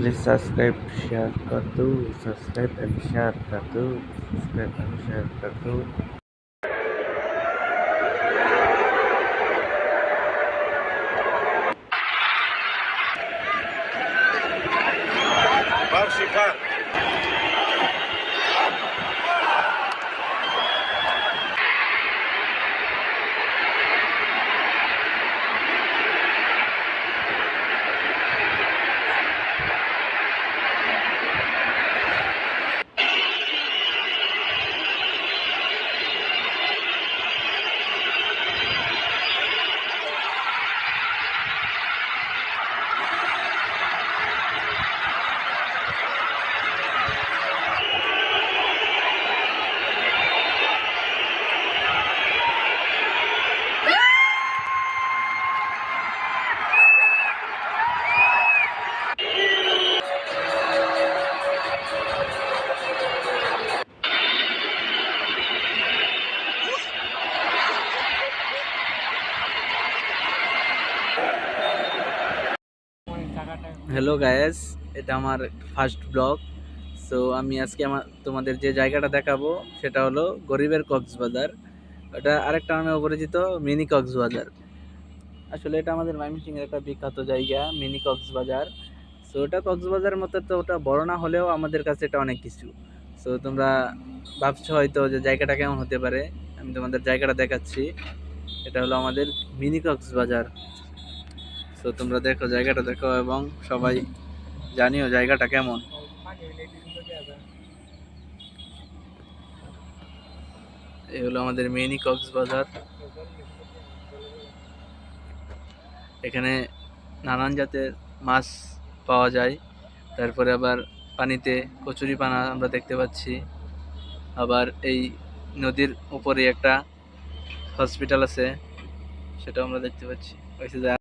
Please subscribe, share कर दो, subscribe and share कर दो, subscribe and share कर दो। Marci Khan. হ্যালো গায়েস, এটা আমার ফার্স্ট ব্লগ। সো আমি আজকে তোমাদের যে জায়গাটা দেখাবো সেটা হলো গরিবের কক্সবাজার। এটা আরেকটা নামে পরিচিত মিনি কক্সবাজার। আসলে এটা আমাদের ময়মনসিংহের একটা বিখ্যাত জায়গা, মিনি কক্সবাজার। সো এটা কক্সবাজারের মতো তো ওটা বড় না হলেও আমাদের কাছে এটা অনেক কিছু। সো তোমরা ভাবছো হয়তো যে জায়গাটা কেমন হতে পারে, আমি তোমাদের জায়গাটা দেখাচ্ছি। এটা হলো আমাদের মিনি কক্সবাজার। সো তোমরা দেখো, জায়গাটা দেখো এবং সবাই জানিও জায়গাটা কেমন। এই হলো আমাদের মিনি কক্সবাজার। এখানে নানান জাতের মাছ পাওয়া যায়। তারপরে আবার পানিতে কচুরিপানা আমরা দেখতে পাচ্ছি। আবার এই নদীর উপরে একটা হসপিটাল আছে, সেটাও আমরা দেখতে পাচ্ছি।